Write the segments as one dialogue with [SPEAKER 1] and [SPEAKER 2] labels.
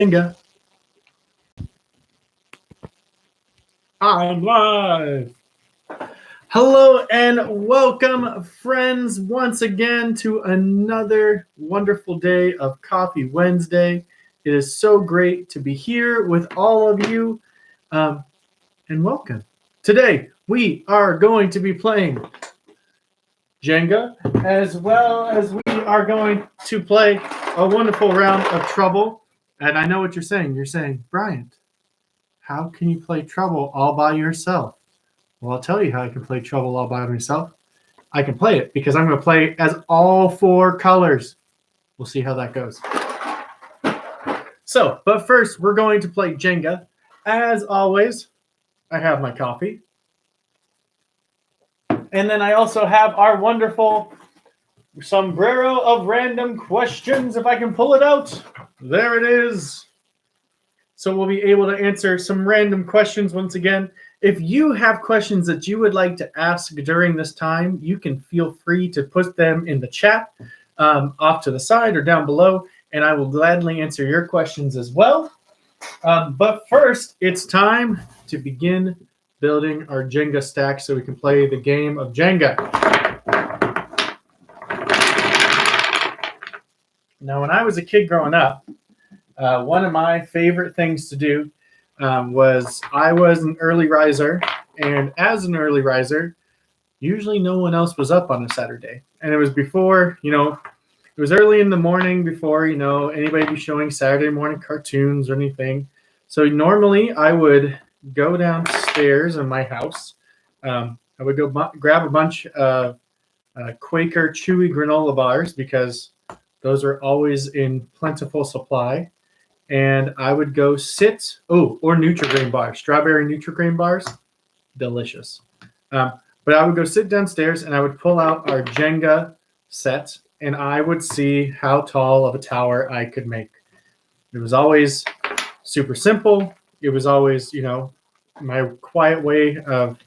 [SPEAKER 1] Jenga. I'm live. Hello and welcome, friends, once again to another wonderful day of Coffee Wednesday. It is so great to be here with all of you, and welcome. Today, we are going to be playing Jenga, as well as we are going to play a wonderful round of Trouble. And I know what you're saying. You're saying, Bryant, how can you play Trouble all by yourself? Well, I'll tell you how I can play Trouble all by myself. I can play it because I'm going to play as all four colors. We'll see how that goes. So, but first, we're going to play Jenga. As always, I have my coffee. And then I also have our wonderful sombrero of random questions, if I can pull it out. There it is. So we'll be able to answer some random questions once again. If you have questions that you would like to ask during this time, you can feel free to put them in the chat off to the side or down below, and I will gladly answer your questions as well. But first, it's time to begin building our Jenga stack so we can play the game of Jenga. Now, when I was a kid growing up, one of my favorite things to do was I was an early riser, and as an early riser, usually no one else was up on a Saturday. And it was before, it was early in the morning before, anybody be showing Saturday morning cartoons or anything. So normally I would go downstairs in my house. I would go grab a bunch of Quaker chewy granola bars because those are always in plentiful supply. And I would go sit, or Nutri-Grain bars, strawberry Nutri-Grain bars, delicious. But I would go sit downstairs and I would pull out our Jenga set and I would see how tall of a tower I could make. It was always super simple. It was always, my quiet way of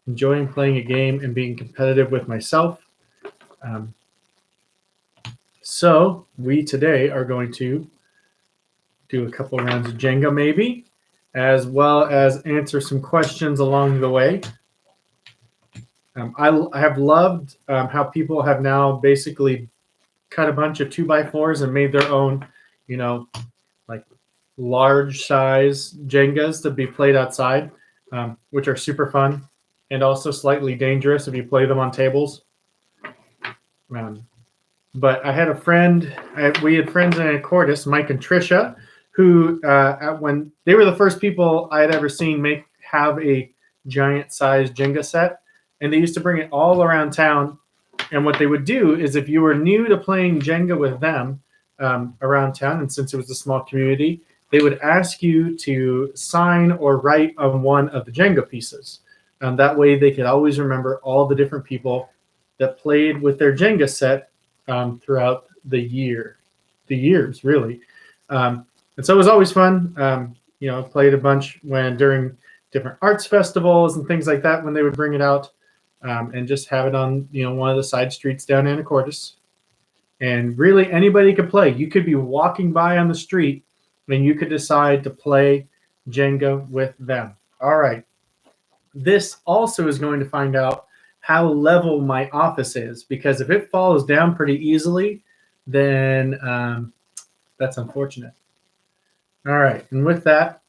[SPEAKER 1] enjoying playing a game and being competitive with myself. So we today are going to do a couple rounds of Jenga maybe, as well as answer some questions along the way. I have loved how people have now basically cut a bunch of 2x4s and made their own, like large size Jengas to be played outside, which are super fun and also slightly dangerous if you play them on tables. But I had a friend, we had friends in Anacortes, Mike and Trisha, who when they were the first people I had ever seen have a giant size Jenga set. And they used to bring it all around town. And what they would do is if you were new to playing Jenga with them around town, and since it was a small community, they would ask you to sign or write on one of the Jenga pieces. That way they could always remember all the different people that played with their Jenga set throughout the years, really. And so it was always fun. Played a bunch during different arts festivals and things like that when they would bring it out. And just have it on, one of the side streets down in Anacortes. And really anybody could play. You could be walking by on the street and you could decide to play Jenga with them. All right. This also is going to find out how level my office is, because if it falls down pretty easily, then that's unfortunate. All right. And with that,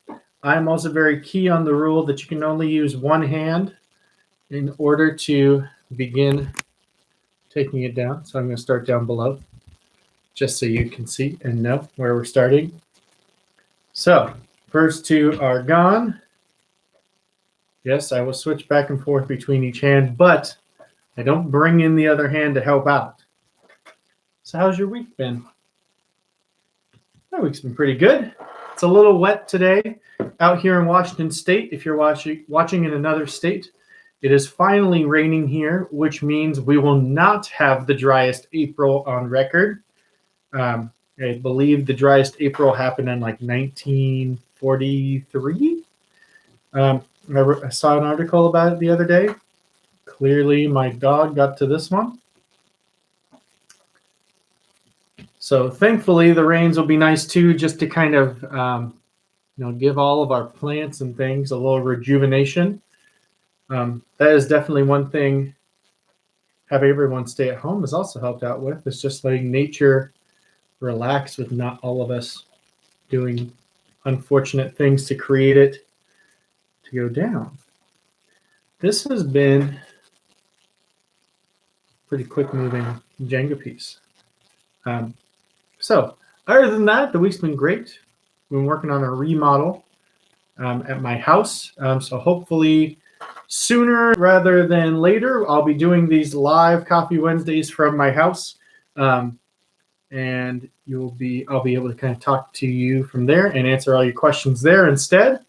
[SPEAKER 1] I'm also very key on the rule that you can only use one hand in order to begin taking it down. So I'm going to start down below just so you can see and know where we're starting. So first two are gone. Yes, I will switch back and forth between each hand, but I don't bring in the other hand to help out. So how's your week been? My week's been pretty good. It's a little wet today out here in Washington State. If you're watching in another state, it is finally raining here, which means we will not have the driest April on record. I believe the driest April happened in like 1943. I saw an article about it the other day. Clearly, my dog got to this one. So thankfully, the rains will be nice too, just to kind of give all of our plants and things a little rejuvenation. That is definitely one thing having everyone stay at home has also helped out with. It's just letting nature relax with not all of us doing unfortunate things to create it to go down. This has been a pretty quick moving Jenga piece. So other than that, the week's been great. We've been working on a remodel at my house. So hopefully sooner rather than later, I'll be doing these live Coffee Wednesdays from my house. And I'll be able to kind of talk to you from there and answer all your questions there instead.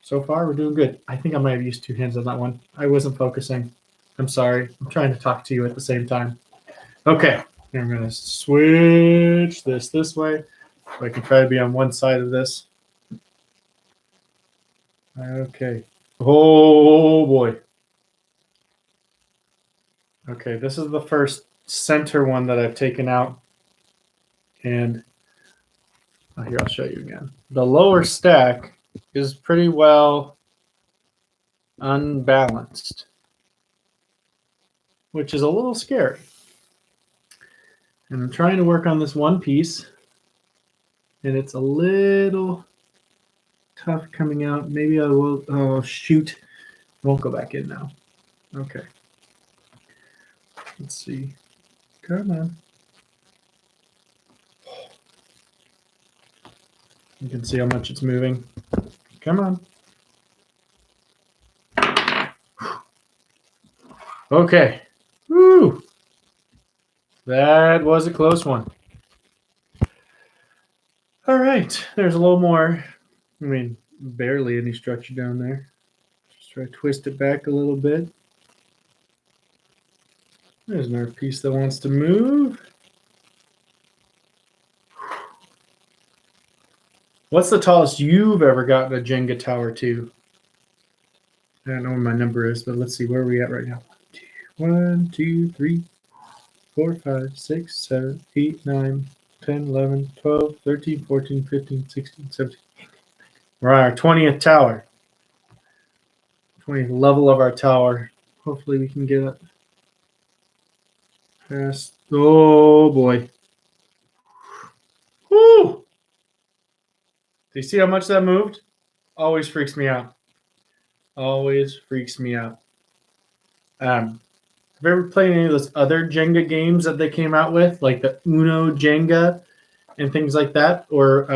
[SPEAKER 1] So far, we're doing good. I think I might have used two hands on that one. I wasn't focusing. I'm sorry. I'm trying to talk to you at the same time. Okay, I'm going to switch this way so I can try to be on one side of this. Okay. Oh, boy. Okay, this is the first center one that I've taken out. And here, I'll show you again. The lower stack is pretty well unbalanced, which is a little scary. And I'm trying to work on this one piece, and it's a little tough coming out. Maybe I will, oh shoot, I won't go back in now. Okay. Let's see. Come on. You can see how much it's moving. Come on. Okay. Woo! That was a close one. All right. There's a little more. I mean, barely any structure down there. Just try to twist it back a little bit. There's another piece that wants to move. What's the tallest you've ever gotten a Jenga tower to? I don't know where my number is, but let's see where are we at right now. 1, 2, 3, 4, 5, 6, 7, 8, 9, 10, 11, 12, 13, 14, 15, 16, 17. We're on our 20th tower. 20th level of our tower. Hopefully we can get it past. Oh boy. Woo! Do you see how much that moved? Always freaks me out. Always freaks me out. Have you ever played any of those other Jenga games that they came out with, like the Uno Jenga and things like that? Or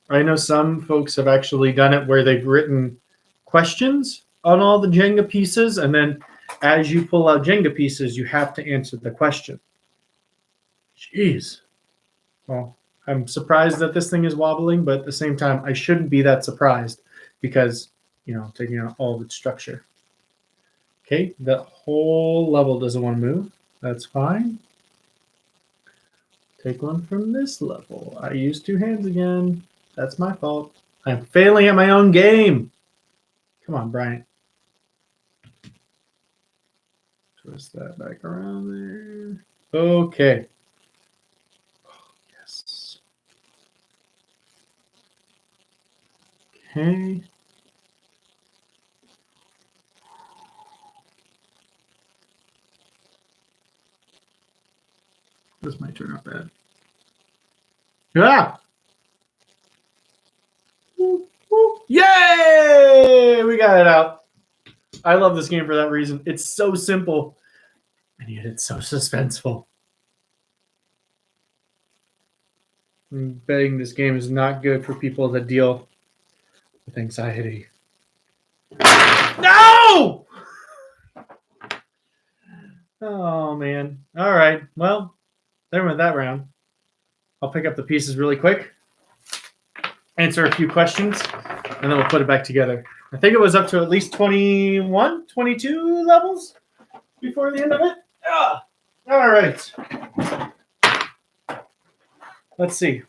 [SPEAKER 1] I know some folks have actually done it where they've written questions on all the Jenga pieces, and then as you pull out Jenga pieces, you have to answer the question. Jeez. Well, I'm surprised that this thing is wobbling, but at the same time, I shouldn't be that surprised because, I'm taking out all of its structure. Okay, the whole level doesn't want to move. That's fine. Take one from this level. I used two hands again. That's my fault. I'm failing at my own game. Come on, Bryant. Twist that back around there. Okay. Yes. Okay. This might turn out bad. Ah! Yay! We got it out. I love this game for that reason. It's so simple, and yet it's so suspenseful. I'm betting this game is not good for people that deal with anxiety. No! Oh, man. All right. Well, there went that round. I'll pick up the pieces really quick, answer a few questions, and then we'll put it back together. I think it was up to at least 21, 22 levels before the end of it. Yeah. All right. Let's see.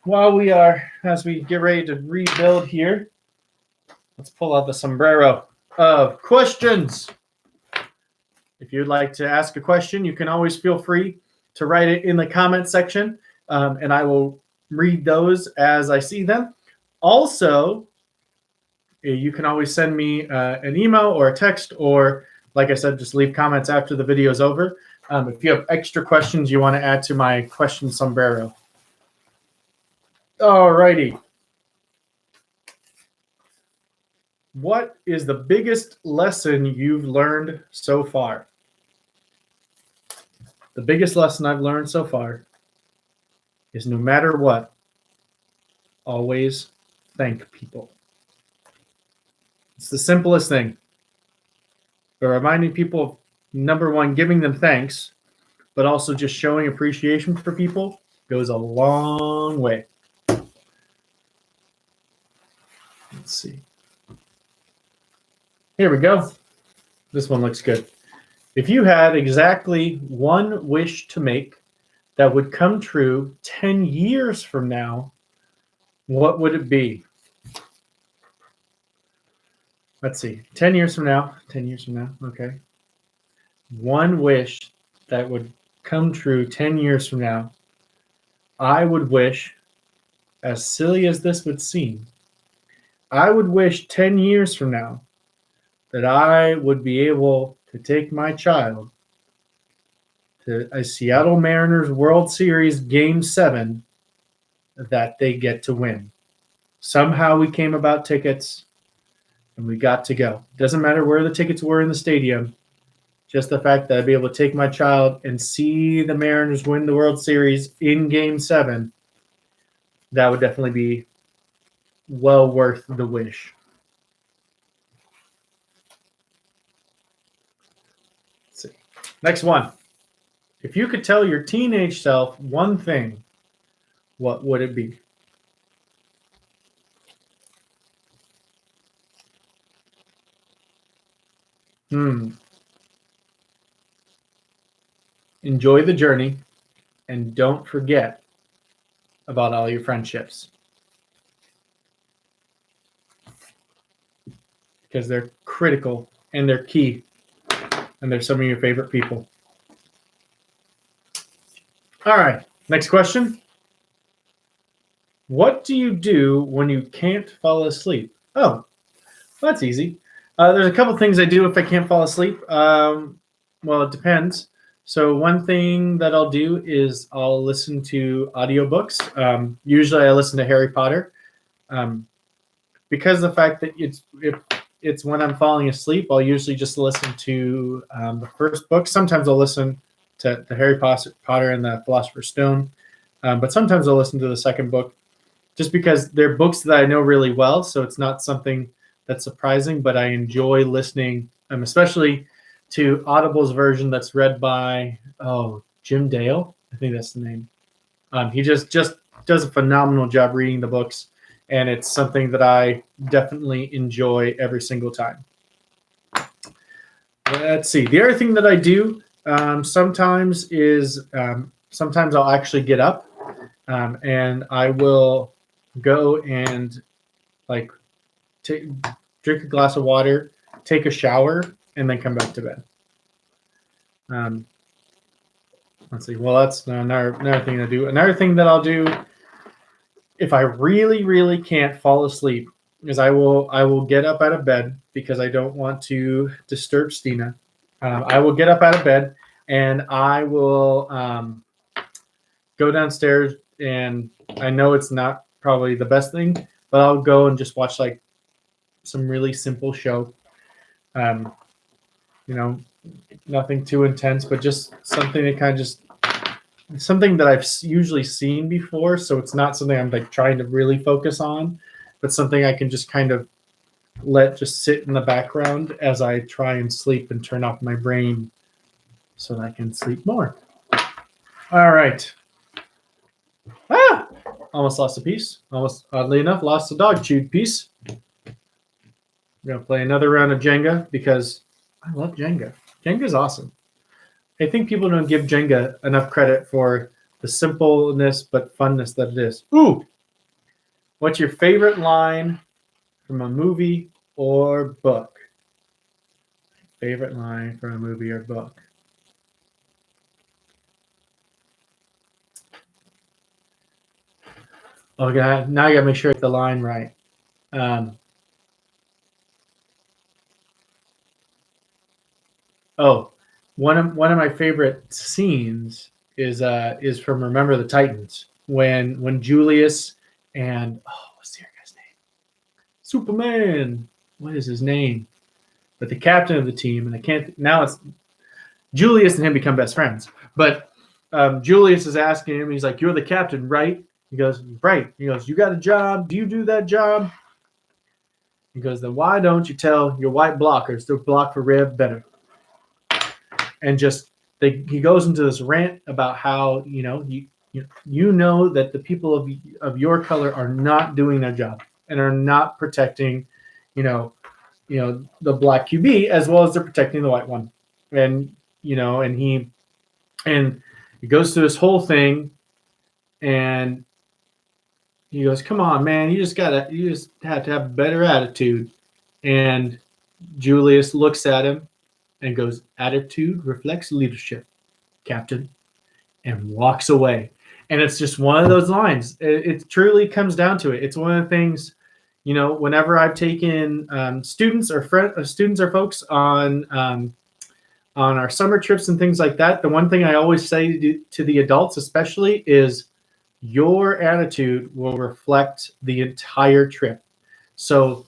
[SPEAKER 1] As we get ready to rebuild here, let's pull out the sombrero of questions. If you'd like to ask a question, you can always feel free to write it in the comment section, and I will read those as I see them. Also, you can always send me an email or a text, or like I said, just leave comments after the video is over. If you have extra questions you want to add to my question sombrero. All righty. What is the biggest lesson you've learned so far? The biggest lesson I've learned so far is no matter what, always thank people. It's the simplest thing. But reminding people, number one, giving them thanks, but also just showing appreciation for people goes a long way. Let's see. Here we go. This one looks good. If you had exactly one wish to make that would come true 10 years from now, what would it be? Let's see. 10 years from now. 10 years from now. Okay. One wish that would come true 10 years from now. I would wish, as silly as this would seem, I would wish 10 years from now that I would be able to take my child to a Seattle Mariners World Series Game 7 that they get to win. Somehow we came about tickets and we got to go. Doesn't matter where the tickets were in the stadium. Just the fact that I'd be able to take my child and see the Mariners win the World Series in Game 7, that would definitely be well worth the wish. Let's see. Next one. If you could tell your teenage self one thing, what would it be? Enjoy the journey and don't forget about all your friendships. Because they're critical and they're key. And they're some of your favorite people. All right, next question. What do you do when you can't fall asleep? Oh, that's easy. There's a couple things I do if I can't fall asleep. Well, it depends. So one thing that I'll do is I'll listen to audiobooks. Usually I listen to Harry Potter. Because of the fact that it's when I'm falling asleep, I'll usually just listen to the first book. Sometimes I'll listen to Harry Potter and the Philosopher's Stone. But sometimes I'll listen to the second book just because they're books that I know really well. So it's not something that's surprising, but I enjoy listening, especially to Audible's version that's read by, Jim Dale. I think that's the name. He just does a phenomenal job reading the books, and it's something that I definitely enjoy every single time. Let's see. The other thing that I do sometimes is sometimes I'll actually get up and I will go and drink a glass of water, take a shower, and then come back to bed. Let's see. Well, that's another thing to do. Another thing that I'll do if I really, really can't fall asleep is I will get up out of bed because I don't want to disturb Stina. I will get up out of bed and I will go downstairs, and I know it's not probably the best thing, but I'll go and just watch some really simple show. Nothing too intense, but just something that kind of something that I've usually seen before. So it's not something I'm trying to really focus on, but something I can just kind of let just sit in the background as I try and sleep and turn off my brain so that I can sleep more. All right. Almost lost a piece. Almost, oddly enough, lost a dog chewed piece. We're going to play another round of Jenga because I love Jenga. Jenga's awesome. I think people don't give Jenga enough credit for the simpleness but funness that it is. Ooh! What's your favorite line from a movie or book? Favorite line from a movie or book? Oh god, now I gotta make sure I get the line right. Um, oh, one of my favorite scenes is from Remember the Titans when Julius and what's the other guy's name? Superman. What is his name? But the captain of the team, and I can't now. It's Julius and him become best friends. But Julius is asking him. He's like, "You're the captain, right?" He goes, "Right." He goes, "You got a job? Do you do that job?" He goes, "Then why don't you tell your white blockers to block for red better?" And just he goes into this rant about how you know that the people of your color are not doing their job and are not protecting, you know, the black QB as well as they're protecting the white one, and and he goes through this whole thing, and he goes, "Come on, man, you just have to have a better attitude." And Julius looks at him and goes, "Attitude reflects leadership, Captain," and walks away. And it's just one of those lines. It truly comes down to it. It's one of the things, whenever I've taken students or folks on our summer trips and things like that, the one thing I always say to the adults, especially, is your attitude will reflect the entire trip. So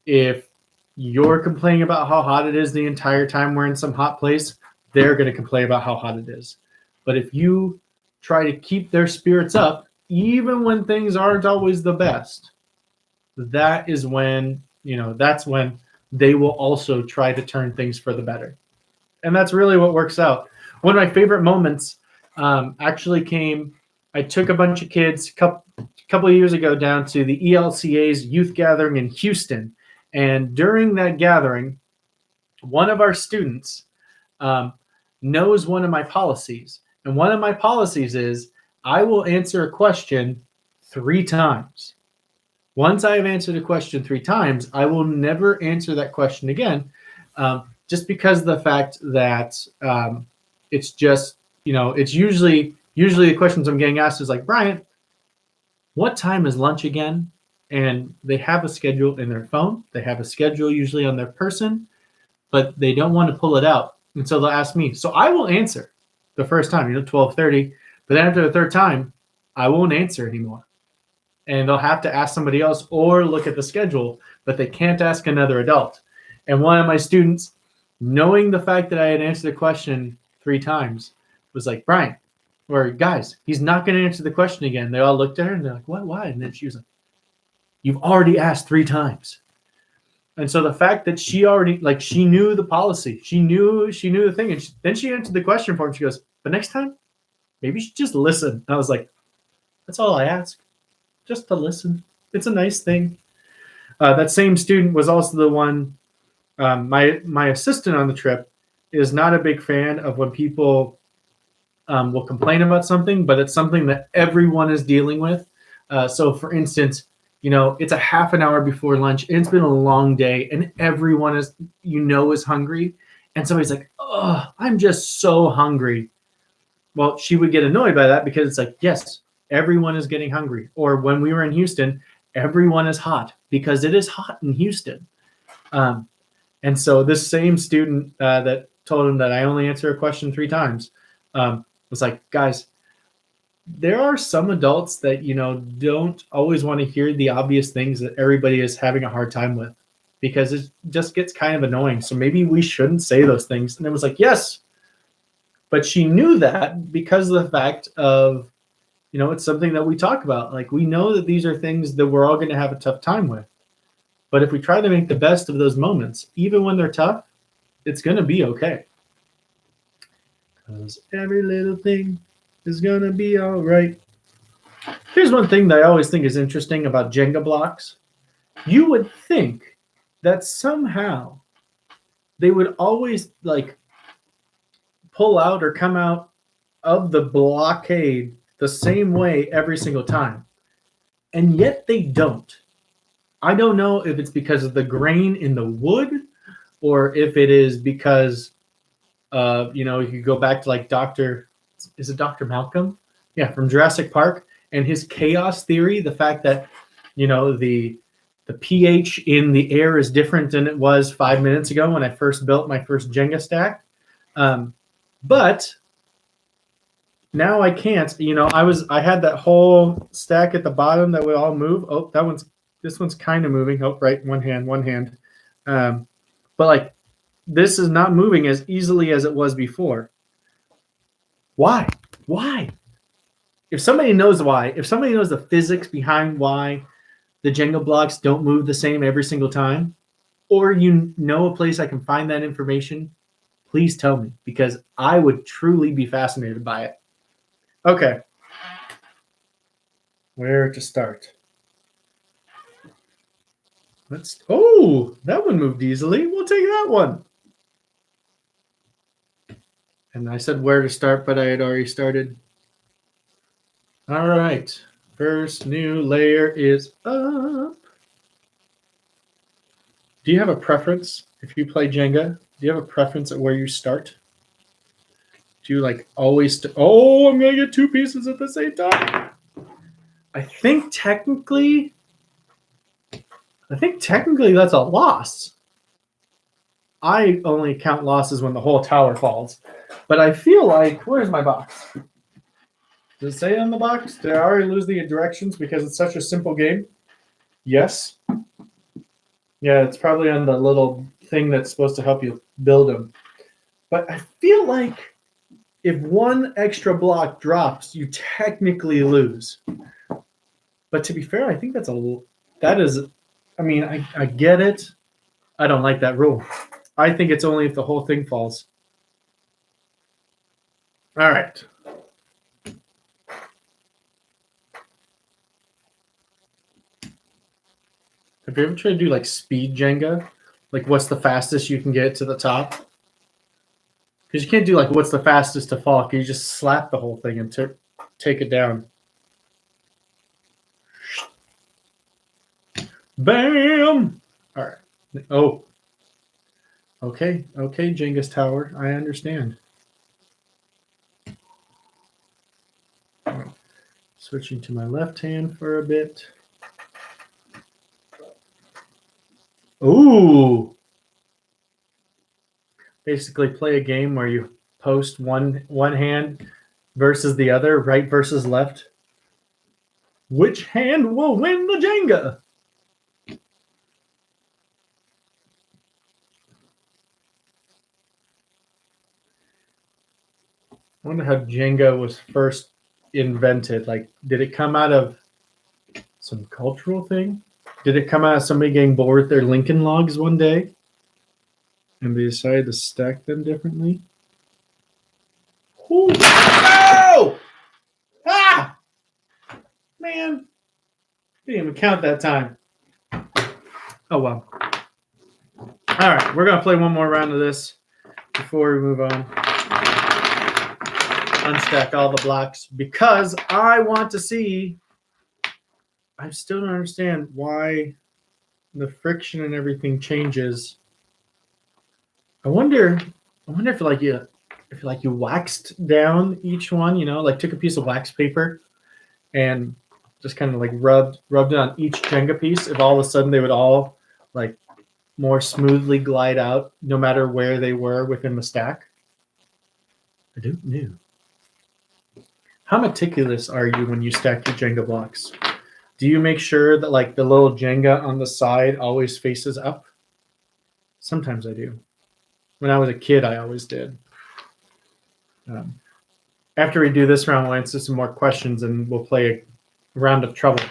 [SPEAKER 1] if you're complaining about how hot it is the entire time we're in some hot place, they're going to complain about how hot it is. But if you try to keep their spirits up, even when things aren't always the best, that's when they will also try to turn things for the better. And that's really what works out. One of my favorite moments actually came. I took a bunch of kids a couple of years ago down to the ELCA's youth gathering in Houston. And during that gathering, one of our students knows one of my policies. And one of my policies is I will answer a question 3 times. Once I have answered a question 3 times, I will never answer that question again, just because of the fact that it's just, it's usually the questions I'm getting asked is like, "Bryant, what time is lunch again?" And they have a schedule in their phone. They have a schedule usually on their person, but they don't want to pull it out. And so they'll ask me. So I will answer the first time, 12:30. But then after the third time, I won't answer anymore. And they'll have to ask somebody else or look at the schedule, but they can't ask another adult. And one of my students, knowing the fact that I had answered the question 3 times, was like, "Bryant, or guys, he's not going to answer the question again." They all looked at her and they're like, "What? Why?" And then she was like, "You've already asked 3 times." And so the fact that she already, she knew the policy, she knew the thing, and then she answered the question for him. She goes, "But next time, maybe you should just listen." And I was like, "That's all I ask, just to listen. It's a nice thing." That same student was also the one. My assistant on the trip is not a big fan of when people will complain about something, but it's something that everyone is dealing with. So, for instance, it's a half an hour before lunch, and it's been a long day, and everyone is hungry, and somebody's like, "Oh, I'm just so hungry." Well, she would get annoyed by that because it's like, yes, everyone is getting hungry. Or when we were in Houston, everyone is hot because it is hot in Houston. And so this same student that told him that I only answer a question 3 times was like, "Guys, there are some adults that, don't always want to hear the obvious things that everybody is having a hard time with because it just gets kind of annoying. So maybe we shouldn't say those things." And it was like, yes. But she knew that because of the fact of, it's something that we talk about. Like, we know that these are things that we're all going to have a tough time with. But if we try to make the best of those moments, even when they're tough, it's going to be okay. Because every little thing is going to be all right. Here's one thing that I always think is interesting about Jenga blocks. You would think that somehow they would always pull out or come out of the blockade the same way every single time. And yet they don't. I don't know if it's because of the grain in the wood or if it is because you could go back to is it Dr. Malcolm? Yeah, from Jurassic Park. and his chaos theory, the fact that the pH in the air is different than it was 5 minutes ago when I first built my first Jenga stack. But now I can't. I had that whole stack at the bottom that would all move. Oh, this one's kind of moving. Oh, right, one hand. But like this is not moving as easily as it was before. Why? If somebody knows why, if somebody knows the physics behind why the Jenga blocks don't move the same every single time, or a place I can find that information, please tell me, because I would truly be fascinated by it. Okay. Where to start? That one moved easily. We'll take that one. And I said where to start, but I had already started. All right. First new layer is up. Do you have a preference if you play Jenga? Do you have a preference at where you start? Do you like always? I'm gonna get two pieces at the same time. I think technically that's a loss. I only count losses when the whole tower falls. But I feel like, where's my box? Does it say on the box? Did I already lose the directions because it's such a simple game? Yes. Yeah, it's probably on the little thing that's supposed to help you build them. But I feel like if one extra block drops, you technically lose. But to be fair, I think I get it. I don't like that rule. I think it's only if the whole thing falls. All right. Have you ever tried to do like speed Jenga? Like what's the fastest you can get to the top? Because you can't do like what's the fastest to fall. You just slap the whole thing and take it down. Bam! All right. Oh. Okay, Jenga's tower. I understand. Switching to my left hand for a bit. Ooh. Basically play a game where you post one hand versus the other, right versus left. Which hand will win the Jenga? I wonder how Jenga was first invented. Like, did it come out of some cultural thing? Did it come out of somebody getting bored with their Lincoln Logs one day and they decided to stack them differently? Ooh. Oh! Ah! Man. Didn't even count that time. Oh, well. All right. We're going to play one more round of this before we move on. Unstack all the blocks because I want to see. I still don't understand why the friction and everything changes. I wonder if you waxed down each one, like took a piece of wax paper and just kind of like rubbed it on each Jenga piece, if all of a sudden they would all like more smoothly glide out no matter where they were within the stack. I don't know. How meticulous are you when you stack your Jenga blocks? Do you make sure that like the little Jenga on the side always faces up? Sometimes I do. When I was a kid, I always did. After we do this round, we'll answer some more questions and we'll play a round of Trouble.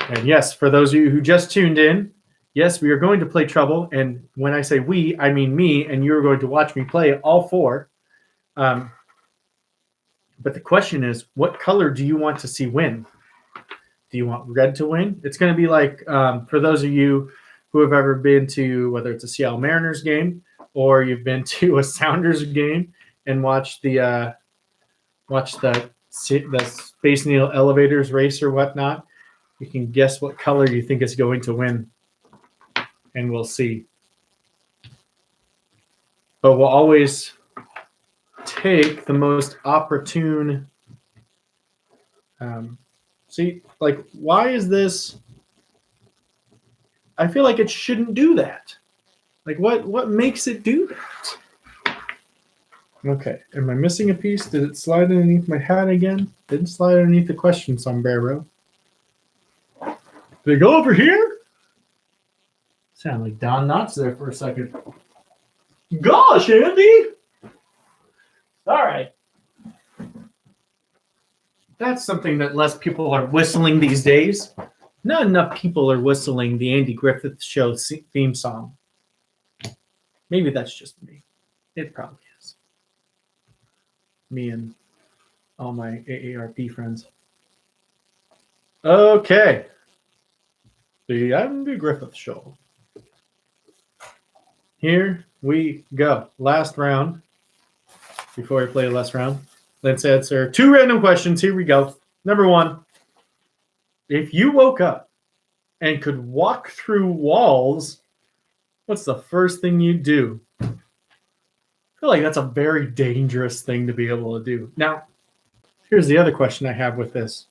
[SPEAKER 1] And yes, for those of you who just tuned in, yes, we are going to play Trouble. And when I say we, I mean me, and you're going to watch me play all four. But the question is, what color do you want to see win? Do you want red to win? It's going to be like, for those of you who have ever been to, whether it's a Seattle Mariners game or you've been to a Sounders game and watched the Space Needle Elevators race or whatnot, you can guess what color you think is going to win, and we'll see. But we'll always take the most opportune See, like, why is this? I feel like it shouldn't do that. Like, what makes it do that? Okay, am I missing a piece? Did it slide underneath my hat again? Didn't slide underneath the question sombrero. Did it go over here? Sound like Don Knotts there for a second. Gosh, Andy! All right. That's something that less people are whistling these days. Not enough people are whistling the Andy Griffith Show theme song. Maybe that's just me. It probably is. Me and all my AARP friends. Okay. The Andy Griffith Show. Here we go. Last round. Before I play the last round, let's answer 2 random questions. Here we go. Number 1. If you woke up and could walk through walls, what's the first thing you'd do? I feel like that's a very dangerous thing to be able to do. Now, here's the other question I have with this.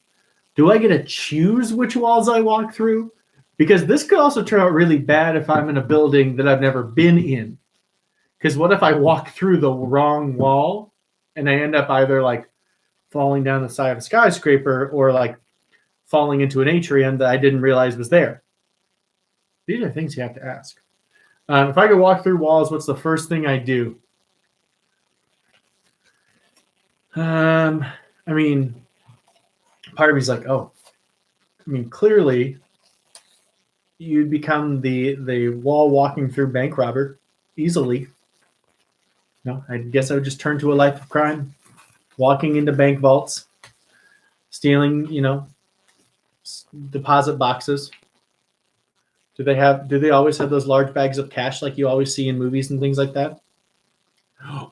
[SPEAKER 1] Do I get to choose which walls I walk through? Because this could also turn out really bad if I'm in a building that I've never been in. Because what if I walk through the wrong wall and I end up either like falling down the side of a skyscraper or like falling into an atrium that I didn't realize was there? These are things you have to ask. If I could walk through walls, what's the first thing I do? I mean, part of me's like, oh, I mean, clearly you'd become the wall walking through bank robber easily. No, I guess I would just turn to a life of crime, walking into bank vaults, stealing, deposit boxes. Do they always have those large bags of cash like you always see in movies and things like that?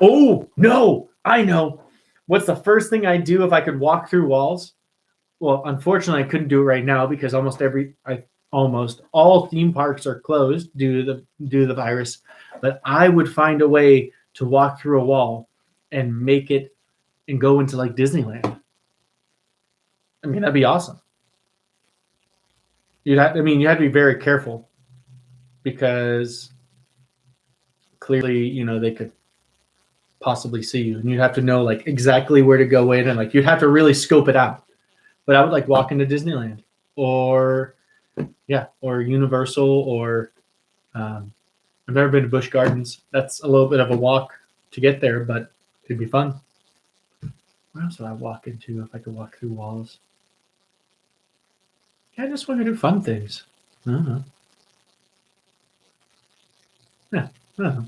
[SPEAKER 1] Oh, no, I know. What's the first thing I'd do if I could walk through walls? Well, unfortunately, I couldn't do it right now because almost all theme parks are closed due to the virus. But I would find a way to walk through a wall and make it and go into like Disneyland. I mean, that'd be awesome. You have to be very careful because clearly, they could possibly see you, and you'd have to know like exactly where to go in, and like you'd have to really scope it out. But I would like walk into Disneyland or Universal or I've never been to Busch Gardens. That's a little bit of a walk to get there, but it'd be fun. What else would I walk into if I could walk through walls? Yeah, I just want to do fun things. I don't know. Yeah, I don't know.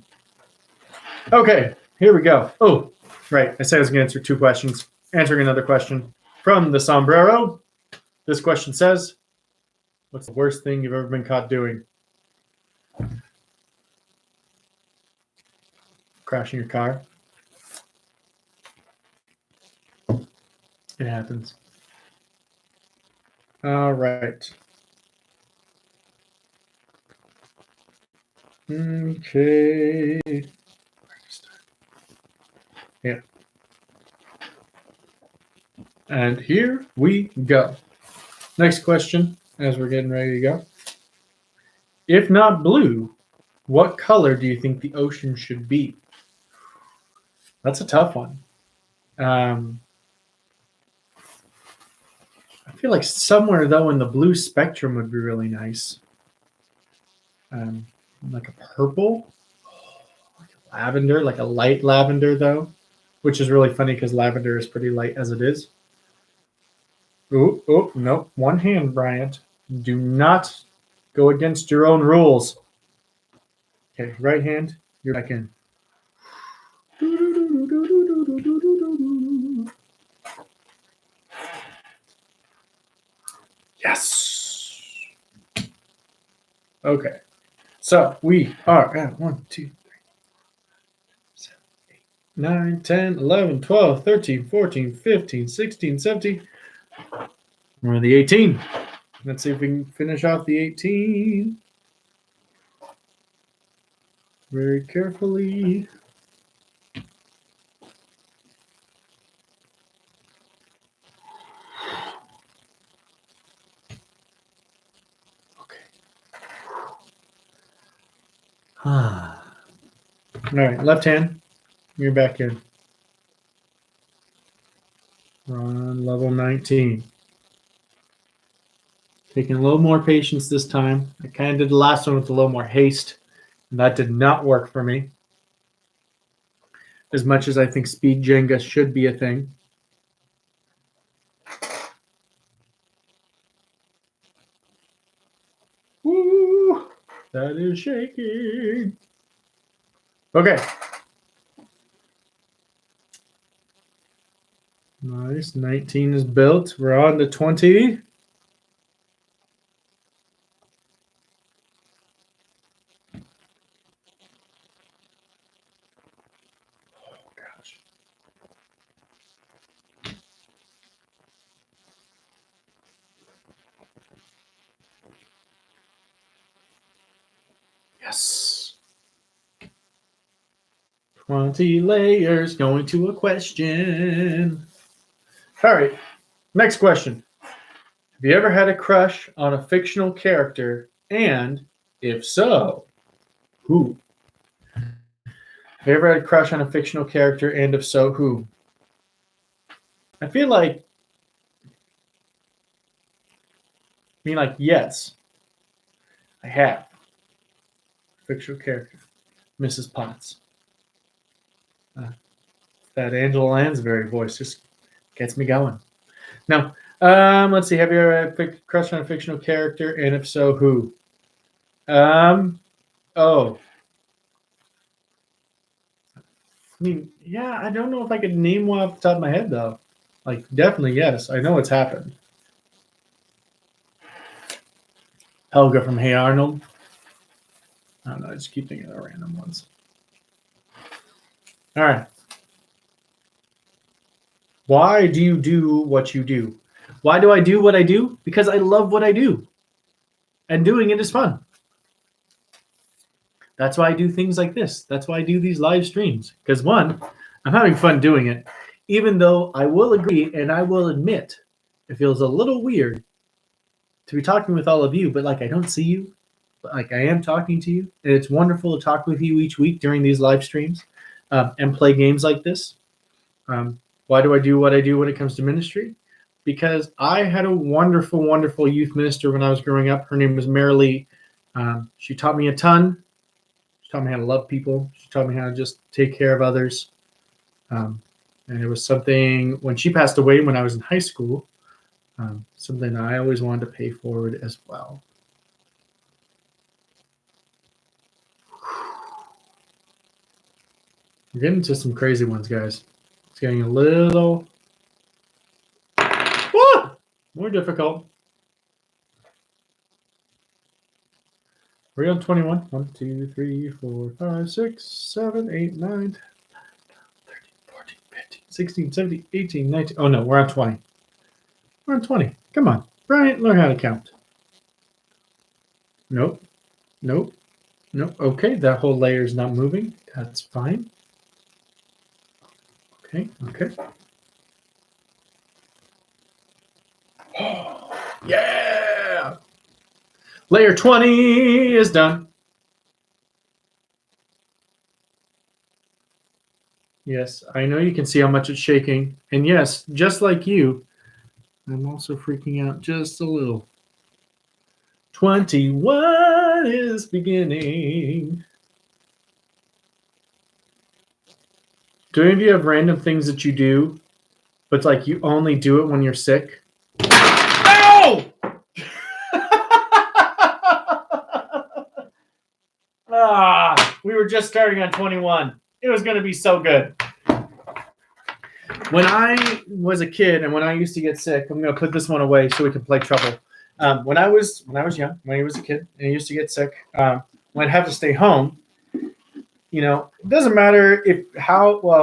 [SPEAKER 1] Okay, here we go. Oh, right. I said I was going to answer 2 questions. Answering another question from the sombrero. This question says, what's the worst thing you've ever been caught doing? Crashing your car. It happens. All right. Okay. Yeah. And here we go. Next question, as we're getting ready to go. If not blue, what color do you think the ocean should be? That's a tough one. I feel like somewhere, though, in the blue spectrum would be really nice. Like a purple, like a lavender, like a light lavender, though, which is really funny because lavender is pretty light as it is. Oh, no. One hand, Bryant. Do not go against your own rules. Okay, right hand, you're back in. Yes. Okay. So we are at 1, 2, 3, 7, 8, 9, 10, 11, 12, 13, 14, 15, 16, 17. We're on the 18. Let's see if we can finish off the 18. Very carefully. All right, left hand. You're back in. We're on level 19. Taking a little more patience this time. I kind of did the last one with a little more haste, and that did not work for me. As much as I think speed Jenga should be a thing. Woo! That is shaking. Okay. Nice. 19 is built. We're on to 20. Oh, gosh. Yes. 20 layers going to a question. All right. Next question. Have you ever had a crush on a fictional character? And if so, who? Have you ever had a crush on a fictional character? And if so, who? I feel like, yes, I have. Fictional character, Mrs. Potts. That Angela Lansbury voice just gets me going. Now, let's see. Have you ever had a crush on a fictional character? And if so, who? Oh. Yeah, I don't know if I could name one off the top of my head, though. Like, definitely, yes. I know it's happened. Helga from Hey Arnold. I don't know. I just keep thinking of the random ones. All right. Why do you do what you do? Why do I do what I do? Because I love what I do. And doing it is fun. That's why I do things like this. That's why I do these live streams. Because one, I'm having fun doing it. Even though I will agree and I will admit it feels a little weird to be talking with all of you, but like I don't see you, but like I am talking to you. And it's wonderful to talk with you each week during these live streams and play games like this. Why do I do what I do when it comes to ministry? Because I had a wonderful, wonderful youth minister when I was growing up. Her name was Marilee. She taught me a ton. She taught me how to love people. She taught me how to just take care of others. And it was something, when she passed away when I was in high school, something that I always wanted to pay forward as well. We're getting to some crazy ones, guys. It's getting a little more difficult. We're on 21. 1, 2, 3, 4, 5, 6, 7, 8, 9, 10, 13, 14, 15, 16, 17, 18, 19. Oh, no, we're on 20. We're on 20. Come on. Bryant, learn how to count. Nope. Nope. Nope. Okay, that whole layer is not moving. That's fine. Okay. Okay. Oh, yeah. Layer 20 is done. Yes, I know you can see how much it's shaking. And yes, just like you, I'm also freaking out just a little. 21 is beginning. Do any of you have random things that you do, but like you only do it when you're sick? Ow! We were just starting on 21. It was going to be so good. When I was a kid and when I used to get sick, I'm going to put this one away so we can play Trouble. When I was young, when I was a kid and I used to get sick, when I'd have to stay home, you know, it doesn't matter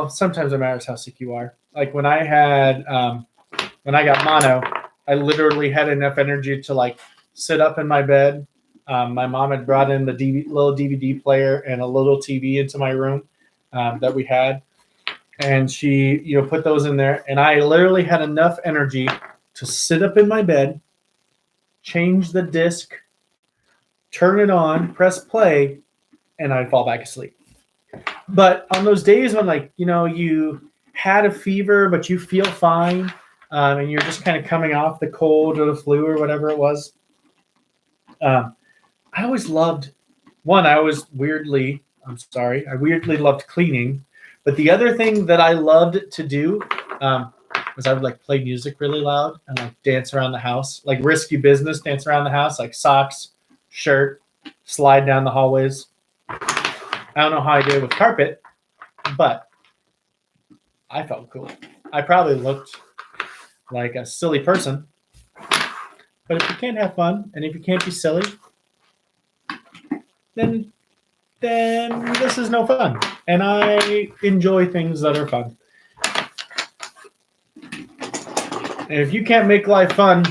[SPEAKER 1] sometimes it matters how sick you are. Like when I got mono, I literally had enough energy to like sit up in my bed. My mom had brought in the little DVD player and a little TV into my room that we had. And she, put those in there. And I literally had enough energy to sit up in my bed, change the disc, turn it on, press play, and I'd fall back asleep. But on those days when, like, you had a fever, but you feel fine, and you're just kind of coming off the cold or the flu or whatever it was, I always loved one. I weirdly loved cleaning. But the other thing that I loved to do was I would like play music really loud and like dance around the house, like risky business, dance around the house, like socks, shirt, slide down the hallways. I don't know how I did it with carpet, but I felt cool. I probably looked like a silly person. But if you can't have fun and if you can't be silly, then this is no fun. And I enjoy things that are fun. And if you can't make life fun,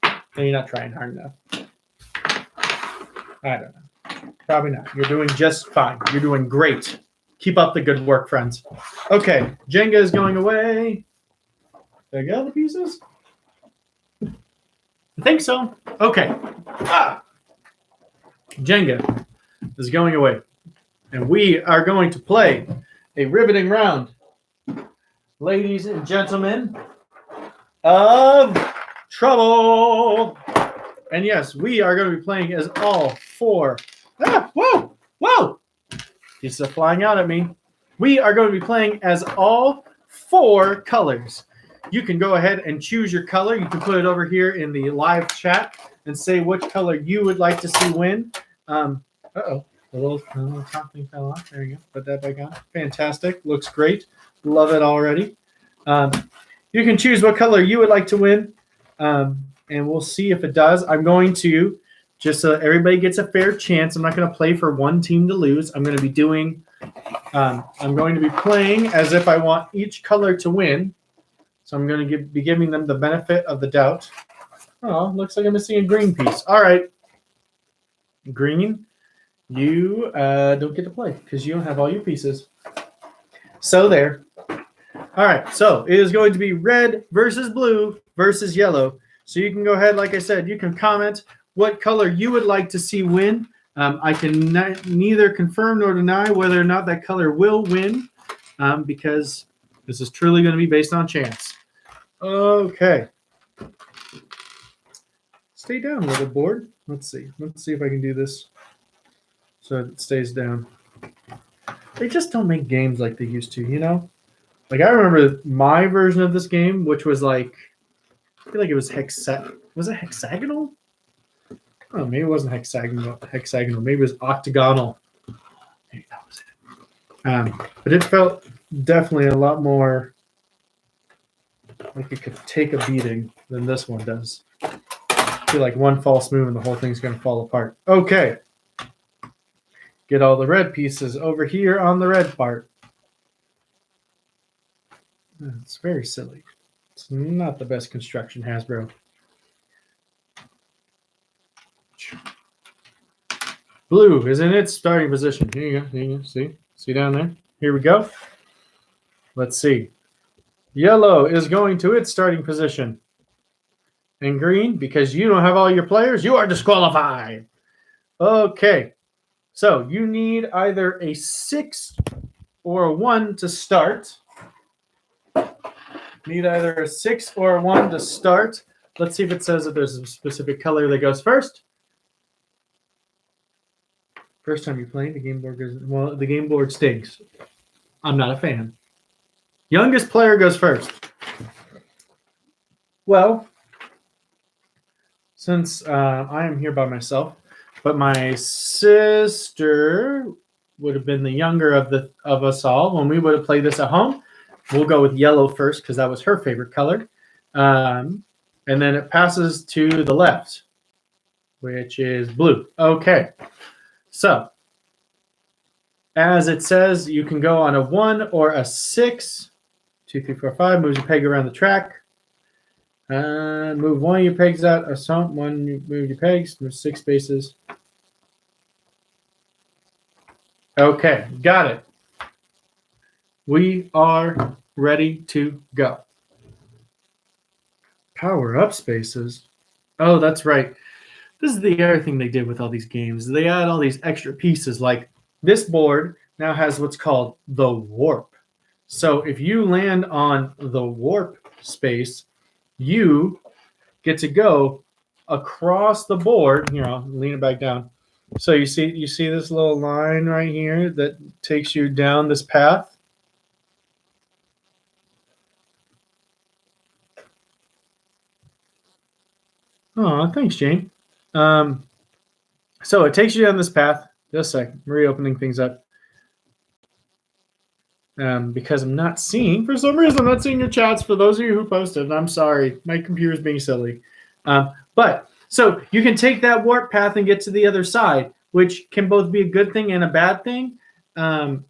[SPEAKER 1] then you're not trying hard enough. I don't know. Probably not. You're doing just fine. You're doing great. Keep up the good work, friends. Okay, Jenga is going away. Did I get all the pieces? I think so. Okay. Jenga is going away. And we are going to play a riveting round. Ladies and gentlemen of Trouble. And yes, we are going to be playing as all four. Whoa! Pieces are flying out at me. We are going to be playing as all four colors. You can go ahead and choose your color. You can put it over here in the live chat and say which color you would like to see win. The little top thing fell off. There you go. Put that back on. Fantastic. Looks great. Love it already. You can choose what color you would like to win, and we'll see if it does. I'm going to, just so everybody gets a fair chance, I'm not going to play for one team to lose. I'm going to be playing as if I want each color to win. So I'm going to be giving them the benefit of the doubt. Oh, looks like I'm missing a green piece. All right. Green, you don't get to play because you don't have all your pieces. So there. All right. So it is going to be red versus blue versus yellow. So you can go ahead, like I said, you can comment what color you would like to see win. I can neither confirm nor deny whether or not that color will win because this is truly going to be based on chance. Okay. Stay down, little board. Let's see. Let's see if I can do this so it stays down. They just don't make games like they used to, you know? Like, I remember my version of this game, which was like, I feel like it was was it hexagonal? Oh, maybe it wasn't hexagonal. Maybe it was octagonal. Maybe that was it. But it felt definitely a lot more like it could take a beating than this one does. I feel like one false move and the whole thing's going to fall apart. Okay. Get all the red pieces over here on the red part. It's very silly. It's not the best construction, Hasbro. Blue is in its starting position. Here you go. Here you go. See down there? Here we go. Let's see. Yellow is going to its starting position. And green, because you don't have all your players, you are disqualified. Okay. So you need either a 6 or a 1 to start. Need either a 6 or a 1 to start. Let's see if it says that there's a specific color that goes first. First time you're playing, the game board goes, well, the game board stinks. I'm not a fan. Youngest player goes first. Well, since I am here by myself, but my sister would have been the younger of us all when we would have played this at home. We'll go with yellow first because that was her favorite color. And then it passes to the left, which is blue. Okay. So, as it says, you can go on a 1 or a 6. 2, 3, 4, 5. Moves your peg around the track. Move one of your pegs out. Move your pegs. Move 6 spaces. Okay, got it. We are ready to go. Power up spaces. Oh, that's right. This is the other thing they did with all these games. They add all these extra pieces. Like this board now has what's called the warp. So if you land on the warp space, you get to go across the board. Here, I'll lean it back down. So you see this little line right here that takes you down this path. Oh, thanks, Jane. So it takes you down this path. Just a second, reopening things up. Because I'm not seeing, for some reason, I'm not seeing your chats. For those of you who posted, I'm sorry. My computer's being silly. But so you can take that warp path and get to the other side, which can both be a good thing and a bad thing. But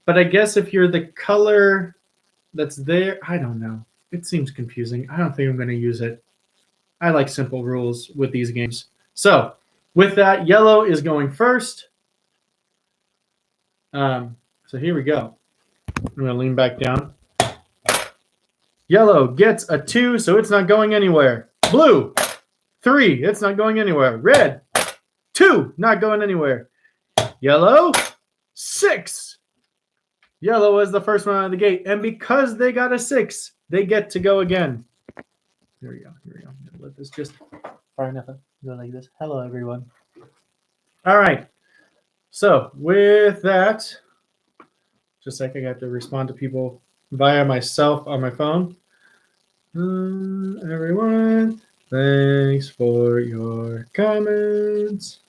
[SPEAKER 1] I guess if you're the color that's there, I don't know. It seems confusing. I don't think I'm going to use it. I like simple rules with these games. So with that, yellow is going first. So here we go. I'm going to lean back down. Yellow gets a 2, so it's not going anywhere. Blue, 3, it's not going anywhere. Red, 2, not going anywhere. Yellow, 6. Yellow was the first one out of the gate. And because they got a 6, they get to go again. Here we go. Let this just far enough go like this. Hello, everyone. All right. So with that, just a second, I have to respond to people via myself on my phone. Everyone, thanks for your comments.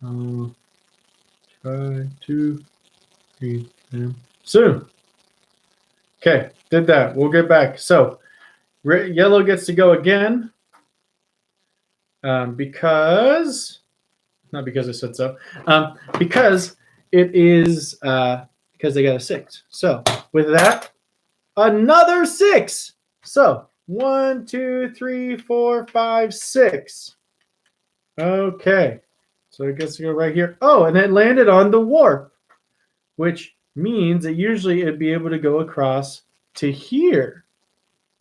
[SPEAKER 1] I'll try to read them soon. Okay, did that. We'll get back. So yellow gets to go again because, not because I said so, because it is because they got a 6. So with that, another 6. So 1, 2, 3, 4, 5, 6. Okay. So it gets to go right here. Oh, and it landed on the warp, which means that usually it'd be able to go across to here,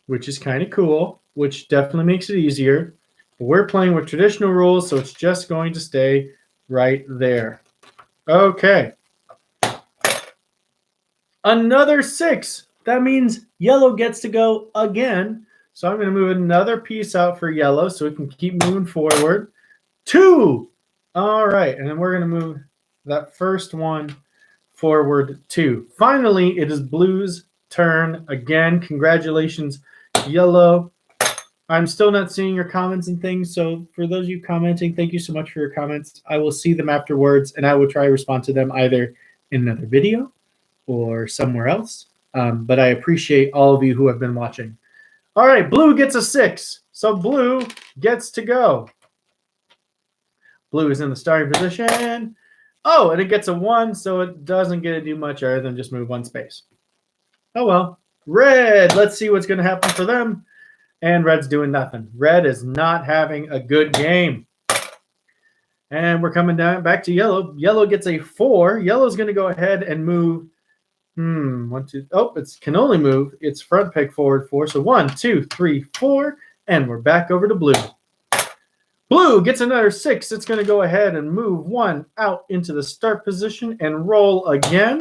[SPEAKER 1] which is kind of cool, which definitely makes it easier. But we're playing with traditional rules, so it's just going to stay right there. Okay. Another 6. That means yellow gets to go again. So I'm going to move another piece out for yellow so it can keep moving forward. 2. All right. And then we're going to move that first one forward 2. Finally, it is blue's turn again. Congratulations, yellow. I'm still not seeing your comments and things. So for those of you commenting, thank you so much for your comments. I will see them afterwards, and I will try to respond to them either in another video or somewhere else. But I appreciate all of you who have been watching. All right, blue gets a 6. So blue gets to go. Blue is in the starting position. Oh, and it gets a 1, so it doesn't get to do much other than just move 1 space. Oh, well. Red, let's see what's going to happen for them. And red's doing nothing. Red is not having a good game. And we're coming down back to yellow. Yellow gets a 4. Yellow's going to go ahead and move. 1, 2. Oh, it can only move its front peg forward 4. So 1, 2, 3, 4. And we're back over to blue. Blue gets another 6. It's going to go ahead and move 1 out into the start position and roll again.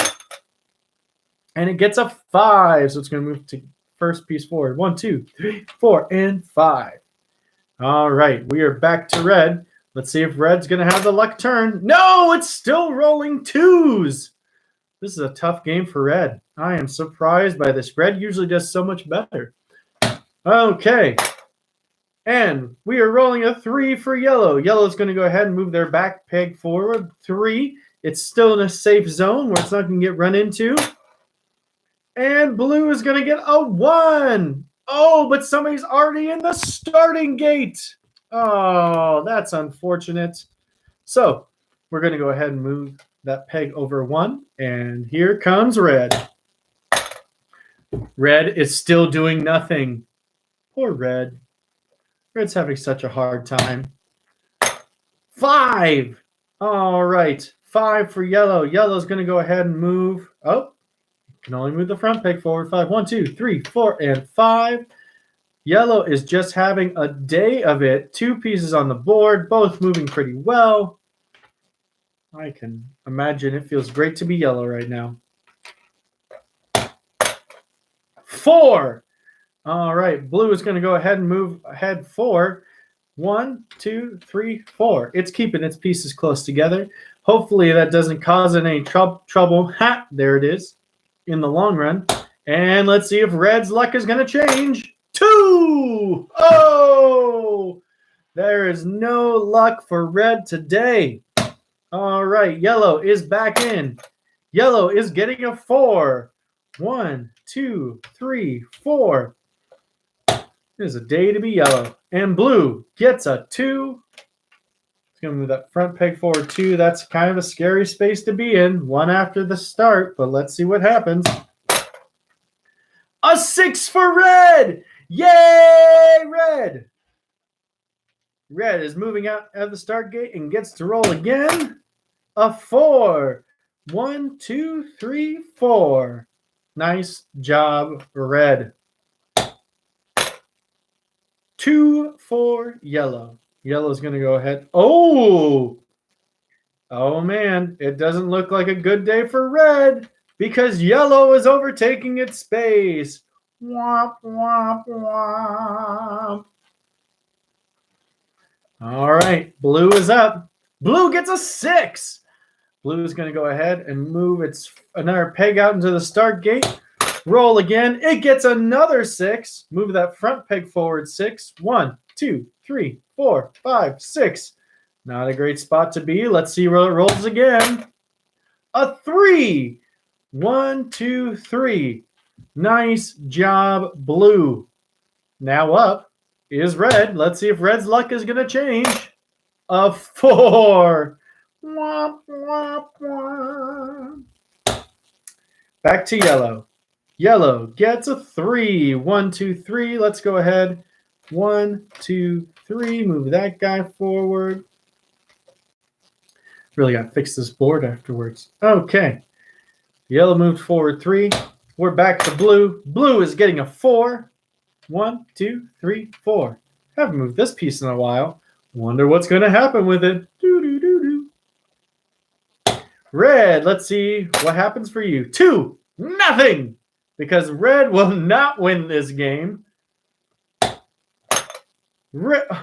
[SPEAKER 1] And it gets a 5. So it's going to move to first piece forward. 1, 2, 3, 4, and 5. All right. We are back to red. Let's see if red's going to have the luck turn. No, it's still rolling 2s. This is a tough game for red. I am surprised by this. Red usually does so much better. Okay. And we are rolling a 3 for yellow. Yellow's going to go ahead and move their back peg forward. 3. It's still in a safe zone where it's not going to get run into. And blue is going to get a 1. Oh, but somebody's already in the starting gate. Oh, that's unfortunate. So we're going to go ahead and move that peg over 1. And here comes red. Red is still doing nothing. Poor red. Red's having such a hard time. 5. All right. 5 for yellow. Yellow's going to go ahead and move. Oh, can only move the front peg forward. 5. 1, 2, 3, 4, and 5. Yellow is just having a day of it. 2 pieces on the board, both moving pretty well. I can imagine it feels great to be yellow right now. 4. All right, blue is going to go ahead and move ahead 4. 1, 2, 3, 4. It's keeping its pieces close together. Hopefully that doesn't cause it any trouble. Ha! There it is in the long run. And let's see if red's luck is going to change. 2! Oh! There is no luck for red today. All right, yellow is back in. Yellow is getting a 4. 1, 2, 3, 4. It is a day to be yellow. And blue gets a 2. It's going to move that front peg forward 2. That's kind of a scary space to be in. 1 after the start, but let's see what happens. A 6 for red! Yay, red! Red is moving out of the start gate and gets to roll again. A 4. 1, 2, 3, 4. Nice job, red. 2 for yellow. Yellow's going to go ahead. Oh! Oh, man. It doesn't look like a good day for red because yellow is overtaking its space. Womp, womp, womp. All right. Blue is up. Blue gets a 6. Blue is going to go ahead and move its another peg out into the start gate. Roll again. It gets another 6. Move that front peg forward 6. 1, 2, 3, 4, 5, 6. Not a great spot to be. Let's see where it rolls again. A 3. 1, 2, 3. Nice job, blue. Now up is red. Let's see if red's luck is going to change. A 4. Womp, womp, womp. Back to yellow. Yellow gets a 3. 1, 2, 3. Let's go ahead. 1, 2, 3. Move that guy forward. Really got to fix this board afterwards. Okay. Yellow moved forward 3. We're back to blue. Blue is getting a 4. 1, 2, 3, 4. Haven't moved this piece in a while. Wonder what's going to happen with it. Red, let's see what happens for you. 2. Nothing. Because red will not win this game.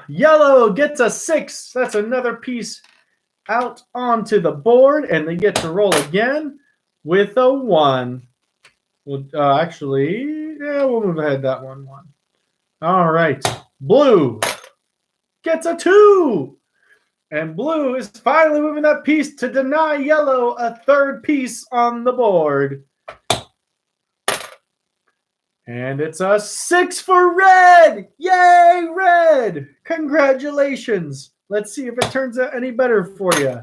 [SPEAKER 1] Yellow gets a 6. That's another piece out onto the board, and they get to roll again with a 1. We'll we'll move ahead that 1. All right. Blue gets a 2. And blue is finally moving that piece to deny yellow a 3rd piece on the board. And it's a 6 for red. Yay, red. Congratulations. Let's see if it turns out any better for you.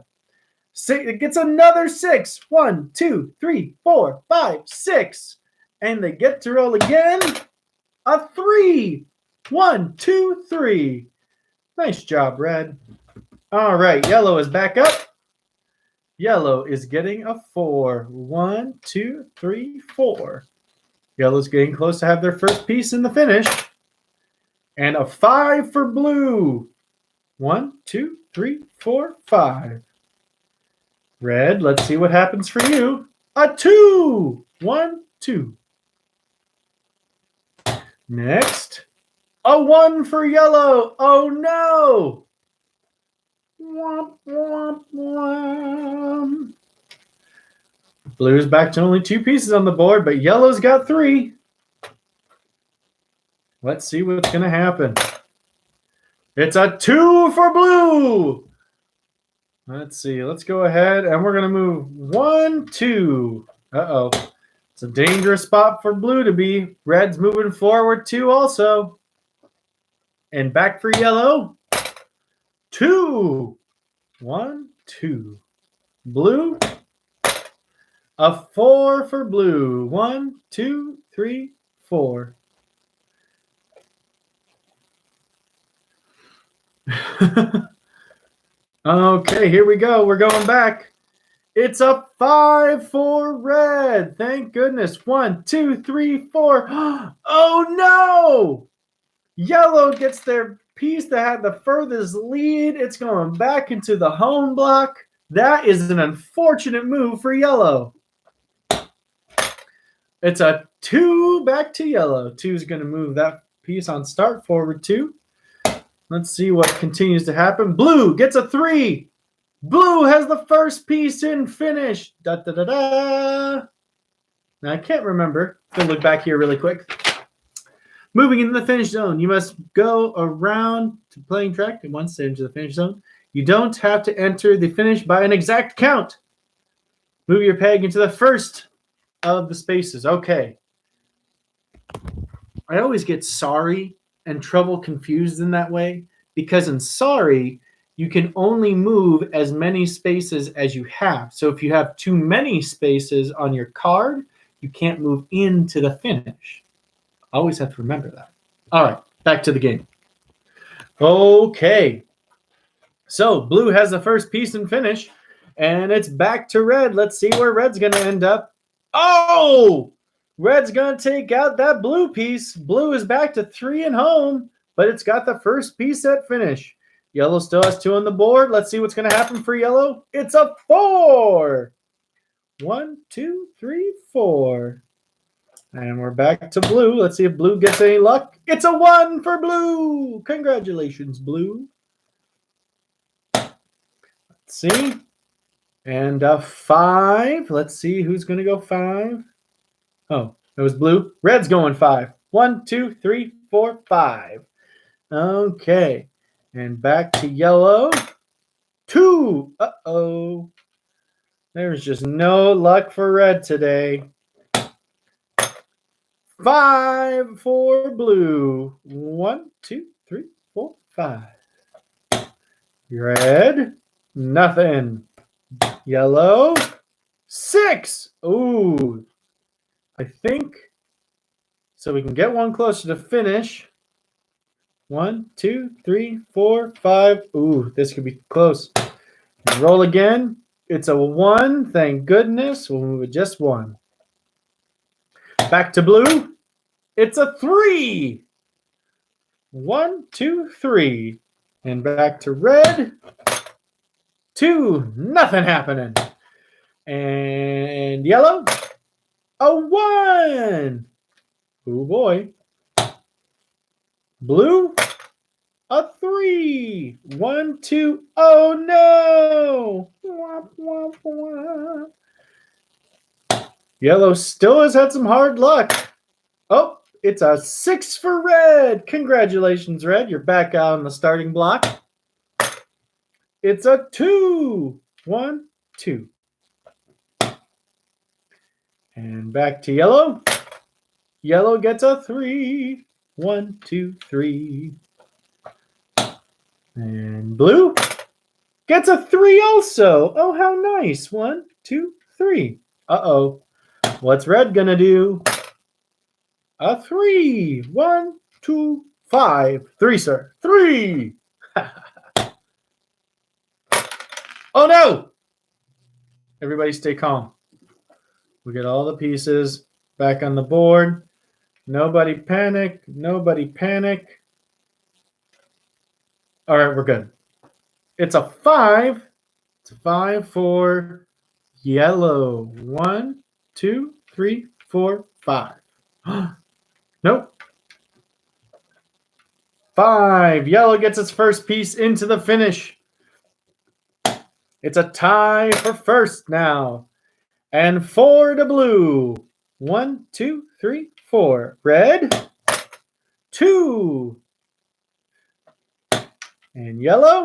[SPEAKER 1] It gets another 6. 1, 2, 3, 4, 5, 6. And they get to roll again. A 3. 1, 2, 3. Nice job, red. All right, yellow is back up. Yellow is getting a 4. 1, 2, 3, 4. Yellow's getting close to have their first piece in the finish. And a 5 for blue. 1, 2, 3, 4, 5. Red, let's see what happens for you. A 2. 1, 2. Next, a 1 for yellow. Oh, no. Womp, womp, womp. Blue's back to only 2 pieces on the board, but yellow's got 3. Let's see what's going to happen. It's a 2 for blue. Let's see. Let's go ahead, and we're going to move 1, 2. Uh-oh. It's a dangerous spot for blue to be. Red's moving forward 2 also. And back for yellow. 2. 1, 2. Blue. A 4 for blue. 1, 2, 3, 4. Okay, here we go. We're going back. It's a 5 for red. Thank goodness. 1, 2, 3, 4. Oh, no. Yellow gets their piece that had the furthest lead. It's going back into the home block. That is an unfortunate move for yellow. It's a 2 back to yellow. 2 is going to move that piece on start forward 2. Let's see what continues to happen. Blue gets a 3. Blue has the first piece in finish. Da, da, da, da. Now, I can't remember. Going to look back here really quick. Moving into the finish zone, you must go around to playing track and once into the finish zone. You don't have to enter the finish by an exact count. Move your peg into the first of the spaces. Okay. I always get sorry and trouble confused in that way because in sorry, you can only move as many spaces as you have. So if you have too many spaces on your card, you can't move into the finish. Always have to remember that. All right, back to the game. Okay. So blue has the first piece in finish, and it's back to red. Let's see where red's going to end up. Oh! Red's going to take out that blue piece. Blue is back to 3 and home, but it's got the first piece at finish. Yellow still has 2 on the board. Let's see what's going to happen for yellow. It's a 4. 1, 2, 3, 4. And we're back to blue. Let's see if blue gets any luck. It's a 1 for blue. Congratulations, blue. Let's see. And a 5. Let's see who's going to go 5. Oh, it was blue. Red's going 5. 1, 2, 3, 4, 5. Okay. And back to yellow. 2. Uh-oh. There's just no luck for red today. 5 for blue. 1, 2, 3, 4, 5. Red, nothing. Yellow, 6. Ooh, I think so. We can get one closer to finish. 1, 2, 3, 4, 5. Ooh, this could be close. And roll again. It's a 1. Thank goodness. We'll move it just 1. Back to blue. It's a 3. 1, 2, 3. And back to red. 2. Nothing happening. And yellow. A 1. Oh boy. Blue. A 3. 1, 2. Oh no. Womp, womp, womp. Yellow still has had some hard luck. Oh, it's a 6 for red. Congratulations, red. You're back out on the starting block. It's a 2. 1, 2. And back to yellow. Yellow gets a 3. 1, 2, 3. And blue gets a 3 also. Oh, how nice. 1, 2, 3. Uh-oh. What's red going to do? A 3. 1, 2, 5. 3, sir. 3. Oh, no. Everybody stay calm. We get all the pieces back on the board. Nobody panic. Nobody panic. All right, we're good. It's a 5. It's a 5 for yellow. 1, 2, 3, 4, 5. Nope. 5. Yellow gets its first piece into the finish. It's a tie for first now. And 4 to blue. 1, 2, 3, 4. Red. 2. And yellow.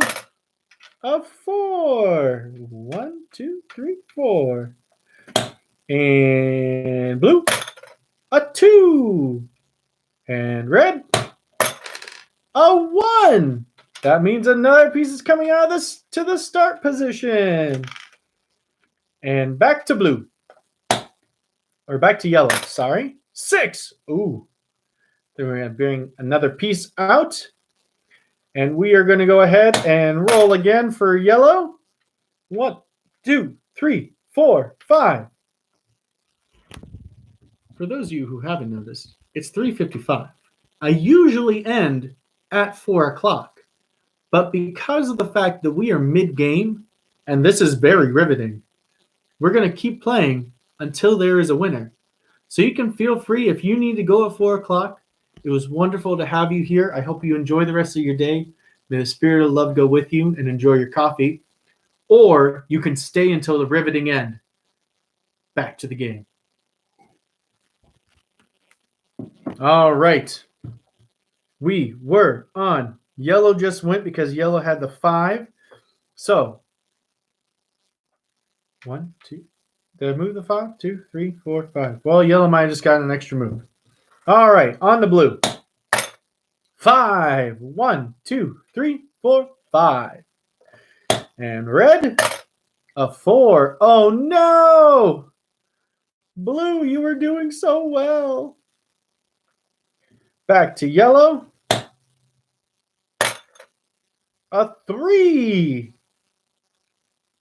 [SPEAKER 1] A 4. 1, 2, 3, 4. And blue. A 2. And red. A 1. That means another piece is coming out of this to the start position. And back to blue. Or back to yellow, sorry. 6. Ooh. Then we're going to bring another piece out. And we are going to go ahead and roll again for yellow. 1, 2, 3, 4, 5. For those of you who haven't noticed, it's 3:55. I usually end at 4 o'clock. But because of the fact that we are mid-game, and this is very riveting, we're going to keep playing until there is a winner. So you can feel free if you need to go at 4 o'clock. It was wonderful to have you here. I hope you enjoy the rest of your day. May the spirit of love go with you and enjoy your coffee. Or you can stay until the riveting end. Back to the game. All right. We were on. Yellow just went because yellow had the 5. So 1, 2. Did I move the 5? 2, 3, 4, 5. Well, yellow might have just got an extra move. All right, on the blue. 5. 1, 2, 3, 4, 5. And red, a 4. Oh no! Blue, you were doing so well. Back to yellow. A 3.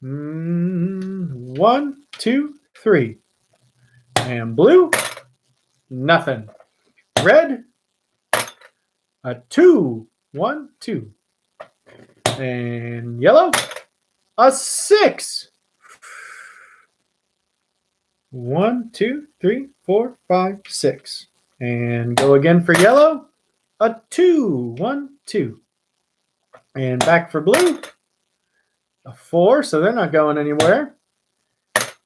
[SPEAKER 1] 1, 2, 3. And blue, nothing. Red, a 2. 1, 2. And yellow, a 6. 1, 2, 3, 4, 5, 6. And go again for yellow, a 2. 1, 2. And back for blue, a 4, so they're not going anywhere.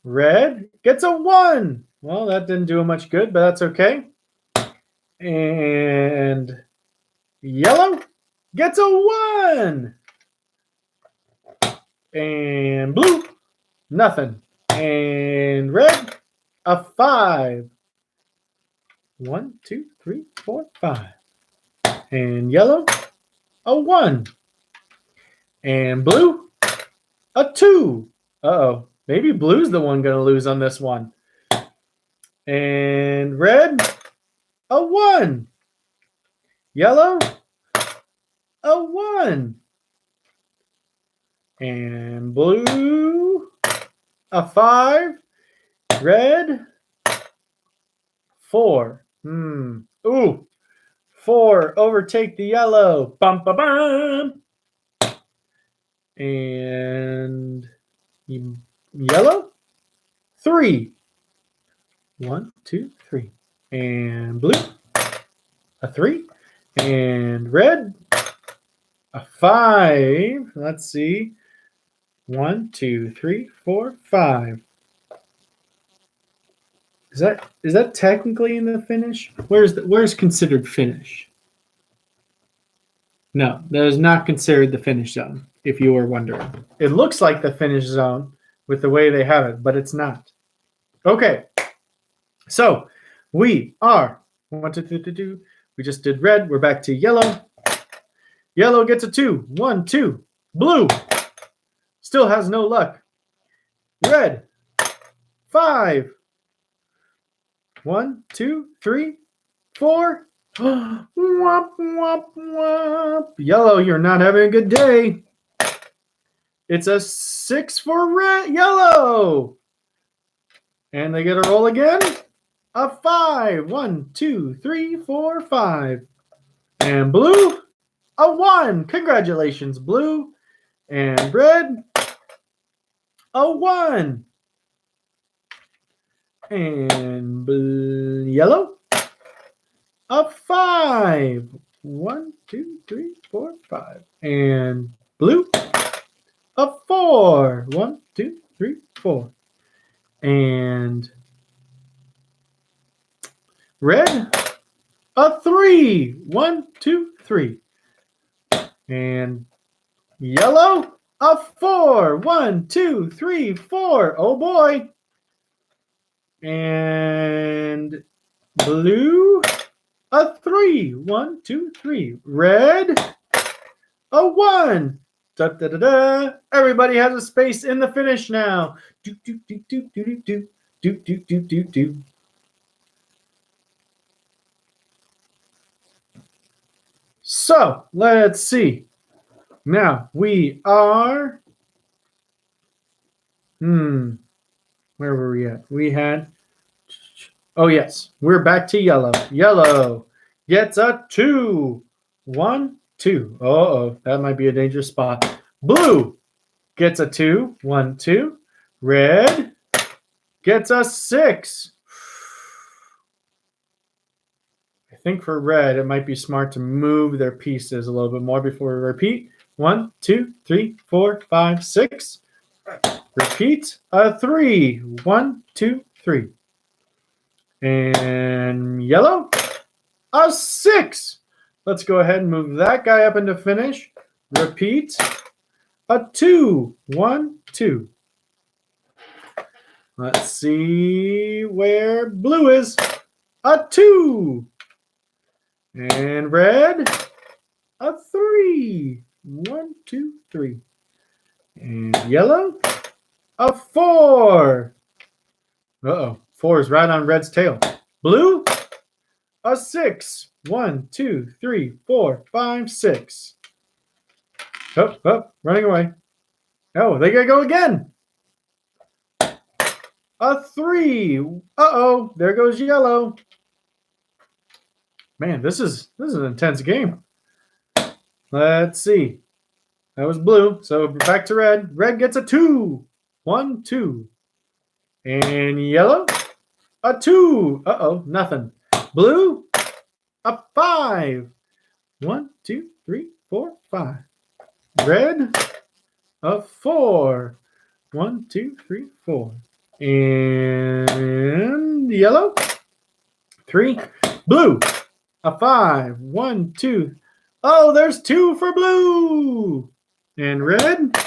[SPEAKER 1] Red gets a 1. Well, that didn't do much good, but that's okay. And yellow gets a 1. And blue, nothing. And red, a 5. 1, 2, 3, 4, 5. And yellow, a 1. And blue, a 2. Uh-oh. Maybe blue's the one going to lose on this one. And red, a 1. Yellow, a 1. And blue, a 5. Red, 4. Ooh. 4 overtake the yellow. Bum, bum, bum. And yellow, 3. 1, 2, 3. And blue, a 3. And red, a 5. Let's see. 1, 2, 3, 4, 5. Is that technically in the finish? Where's considered finish? No, that is not considered the finish zone, if you were wondering. It looks like the finish zone with the way they have it, but it's not. Okay. So we are 1, 2, 3, 2. We just did red. We're back to yellow. Yellow gets a 2. 1, 2. Blue still has no luck. Red, 5. 1, 2, 3, 4. Womp, womp, womp. Yellow, you're not having a good day. It's a 6 for red, yellow. And they get a roll again. A 5. 1, 2, 3, 4, 5. And blue, a 1. Congratulations, blue. And red, a 1. And yellow, a 5. 1, 2, 3, 4, 5. And blue, a 4. 1, 2, 3, 4. And red, a 3. 1, 2, 3. And yellow, a 4. 1, 2, 3, 4. Oh boy. And blue, a 3. 1, 2, 3. Red, a 1. Da, da, da, da. Everybody has a space in the finish now. Do, do, do, do, do, do, do. Do, do, do, do, do. So let's see. Now we are. Where were we at? We had. Oh yes, we're back to yellow. Yellow gets a 2. 1, 2. Uh-oh, that might be a dangerous spot. Blue gets a 2. 1, 2. Red gets a 6. I think for red, it might be smart to move their pieces a little bit more before we repeat. 1, 2, 3, 4, 5, 6. Repeat a 3. 1, 2, 3. And yellow, a 6. Let's go ahead and move that guy up into finish. Repeat a 2. 1, 2. Let's see where blue is. A 2. And red, a 3. 1, 2, 3. And yellow, a 4. Uh-oh. 4 is right on red's tail. Blue, a 6. 1, 2, 3, 4, 5, 6. Oh, running away. Oh, they gotta go again. A 3. Uh-oh, there goes yellow. Man, this is an intense game. Let's see. That was blue, so back to red. Red gets a 2. 1, 2. And yellow, a 2. Uh-oh, nothing. Blue, a 5. 1, 2, 3, 4, 5. Red, a 4. 1, 2, 3, 4. And yellow, 3. Blue, a 5. 1, 2. Oh, there's 2 for blue. And red,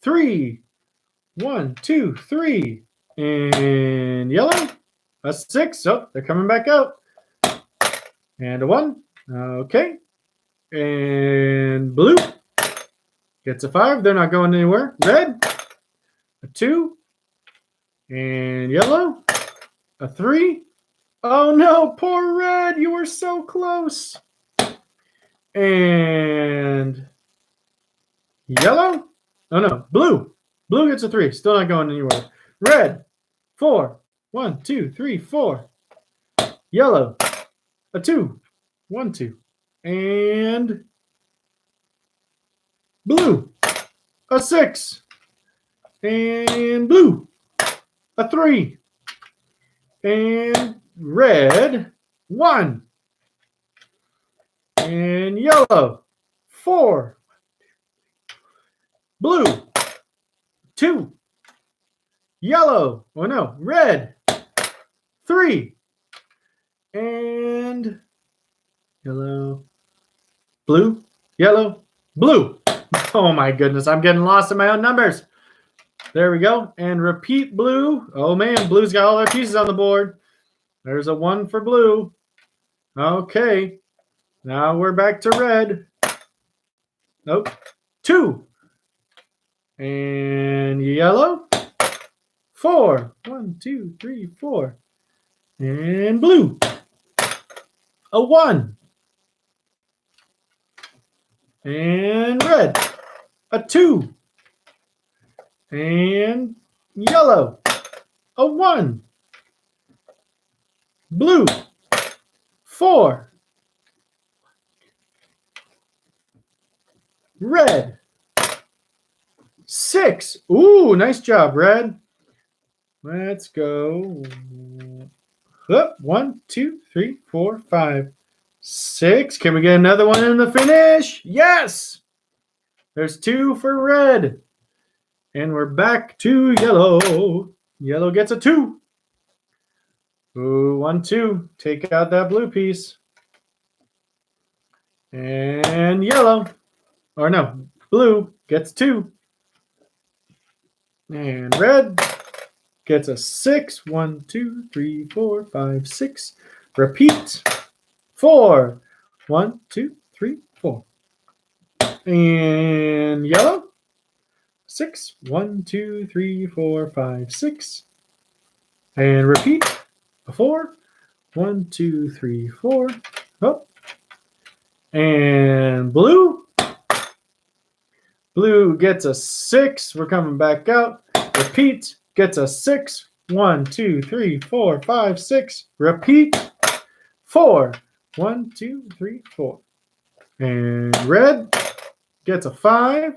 [SPEAKER 1] 3. 1, 2, 3. And yellow, a 6. Oh, they're coming back out. And a 1. Okay. And blue gets a 5. They're not going anywhere. Red, a 2. And yellow, a 3. Oh no, poor red. You were so close. And yellow. Oh no, blue. Blue gets a 3. Still not going anywhere. Red, 4. 1, 2, 3, 4. Yellow, a 2. 1, 2. And blue, a 6. And blue, a 3. And red, 1. And yellow, 4. Blue, 2. Yellow, oh no, red, 3. And yellow, blue, yellow, blue. Oh my goodness, I'm getting lost in my own numbers. There we go. And repeat blue. Oh man, blue's got all their pieces on the board. There's a 1 for blue. Okay. Now we're back to red. Nope. 2. And yellow. 4. 1, 2, 3, 4. And blue. A 1. And red. A 2. And yellow. A 1. Blue. 4. Red. 6. Ooh, nice job, red. Let's go. Up. 1, 2, 3, 4, 5, 6. Can we get another one in the finish? Yes. There's 2 for red. And we're back to yellow. Yellow gets a 2. Ooh, 1, 2. Take out that blue piece. And yellow. Or no, blue gets 2. And red gets a 6. 1, 2, 3, 4, 5, 6. Repeat. 4. 1, 2, 3, 4. And yellow. 6. 1, 2, 3, 4, 5, 6. And repeat. A 4. 1, 2, 3, 4. Oh. And blue. Blue gets a 6. We're coming back out. Repeat. Gets a 6. 1, 2, 3, 4, 5, 6. Repeat. 4. 1, 2, 3, 4. And red gets a 5.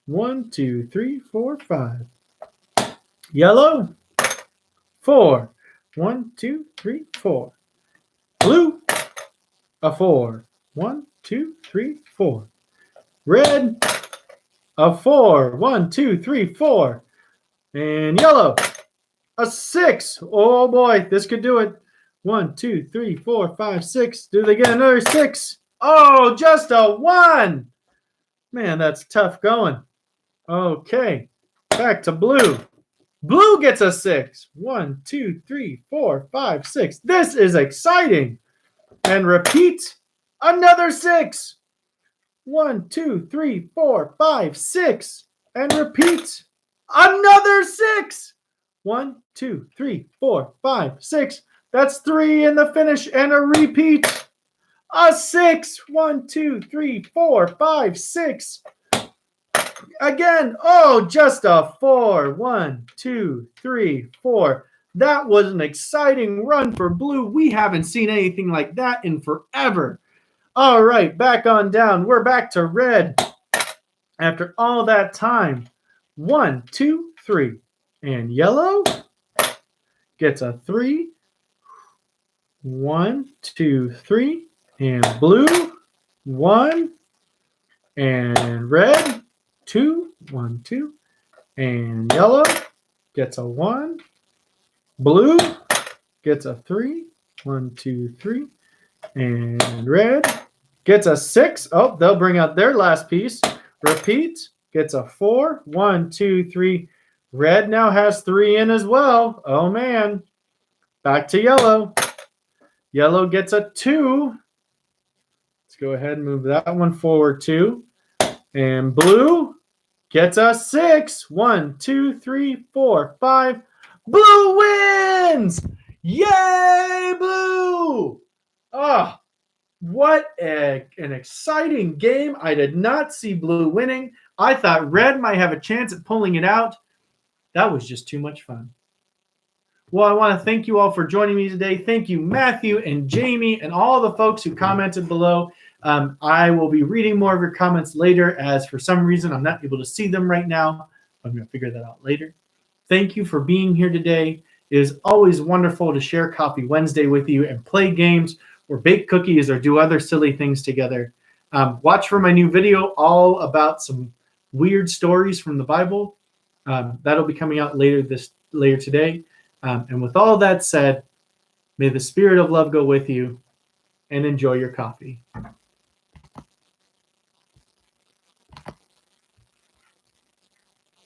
[SPEAKER 1] 1, 2, 3, 4, 5. Yellow, 4. 1, 2, 3, 4. Blue, a 4. 1, 2, 3, 4. Red, a 4. 1, 2, 3, 4. And yellow, a 6. Oh boy, this could do it. 1, 2, 3, 4, 5, 6. Do they get another 6? Oh, just a 1. Man, that's tough going. Okay, back to blue. Blue gets a 6. 1, 2, 3, 4, 5, 6. This is exciting. And repeat, another 6. 1, 2, 3, 4, 5, 6. And repeat, another 6. 1, 2, 3, 4, 5, 6. That's 3 in the finish and a repeat. A 6. 1, 2, 3, 4, 5, 6. Again. Oh, just a 4. 1, 2, 3, 4. That was an exciting run for blue. We haven't seen anything like that in forever. All right, back on down. We're back to red. After all that time, 1, 2, 3. And yellow gets a 3. 1, 2, 3. And blue, 1. And red, 2. 1, 2. And yellow gets a 1. Blue gets a 3. 1, 2, 3. And red gets a 6. Oh, they'll bring out their last piece. Repeat, gets a 4. 1, 2, 3. Red now has 3 in as well. Oh, man. Back to yellow. Yellow gets a 2. Let's go ahead and move that one forward, 2. And blue gets a 6. 1, 2, 3, 4, 5. Blue wins! Yay, blue! Oh, what an exciting game. I did not see blue winning. I thought red might have a chance at pulling it out. That was just too much fun. Well, I want to thank you all for joining me today. Thank you, Matthew and Jamie, and all the folks who commented below. I will be reading more of your comments later, as for some reason I'm not able to see them right now. I'm going to figure that out later. Thank you for being here today. It is always wonderful to share Coffee Wednesday with you and play games or bake cookies or do other silly things together. Watch for my new video all about some weird stories from the Bible. That'll be coming out later today. And with all that said, may the spirit of love go with you, and enjoy your coffee.